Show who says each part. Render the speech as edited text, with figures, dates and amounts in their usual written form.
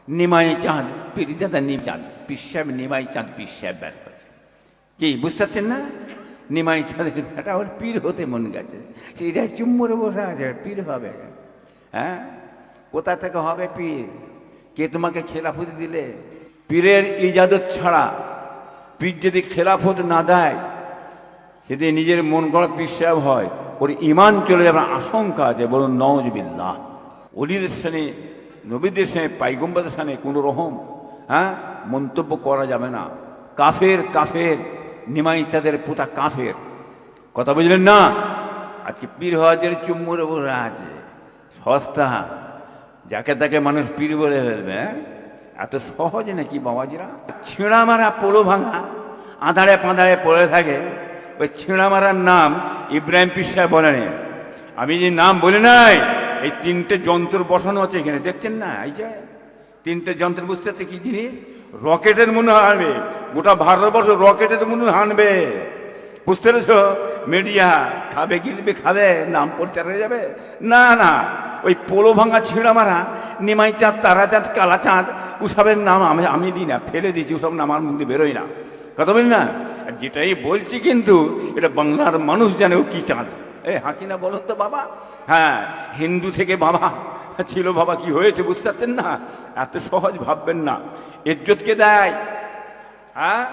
Speaker 1: নিমাই চাঁদ পীরজাদা নিম চাঁদ পিসাব নিমাই চাঁদ পিসাব বের করছে। কি বুঝতে পারছেন না? নিমাই চাঁদের বেটা ওর পীর হতে মন গেছে, সেটা চুম্বরে বসে আছে, পীর হবে। হ্যাঁ, কোথা থেকে হবে পীর? কে তোমাকে খেলাফত দিলে? পীরের ইজাজত ছাড়া পীর যদি খেলাফত না দেয়, যদি নিজের মন গড়া পিসাব হয়, ওর ইমান চলে যাবার আশঙ্কা আছে। বলুন নাউজুবিল্লাহ। ওলিদের সামনে, নবীদের সামনে, পাইগম্বরের সামনে কোনো রকম মন্তব্য করা যাবে না। কাফের কাফের, নিমাই চাঁদের পোতা কাফের। কথা বুঝলেন না? আজকে পীর হওয়াদের চুম্বুর বলে আছে, সস্তা, যাকে তাকে মানুষ পীর বলে ফেলবে। এত সহজে নাকি বাবাজিরা? ছিঁড়া মারা পোলো ভাঙা আঁধারে পাঁধারে পড়ে থাকে, ওই ছিঁড়া মারার নাম ইব্রাহিম পীর সাহেব বলেন। আমি যে নাম বলি নাই, এই তিনটে যন্ত্র বসানো আছে এখানে, দেখছেন না? এই যে তিনটে যন্ত্র, বুঝতে পারছে কি জিনিস? রকেটের মনে হানবে, গোটা ভারতবর্ষ রকেটের মনে হানবে। বুঝতে পেরেছ? মিডিয়া খাবে, গিলবে, খাবে, নাম প্রচার হয়ে যাবে। না না, ওই পোলো ভাঙা ছিঁড়া মারা নিমাই চাঁদ, তারা চাঁদ, কালা চাঁদ, ওসবের নাম আমি দিই না, ফেলে দিয়েছি। ওসব নাম আমার মধ্যে বেরোয় না। কথা বলি না? যেটাই বলছি কিন্তু এটা বাংলার মানুষ জানে ও কি চাঁদ। হাঁকি না বলো তো বাবা। হ্যাঁ, হিন্দু থেকে বাবা ছিল, বাবা কি হয়েছে বুঝতে পারছেন না? এত সহজ ভাববেন না। ইজ্জতকে দেয়। হ্যাঁ,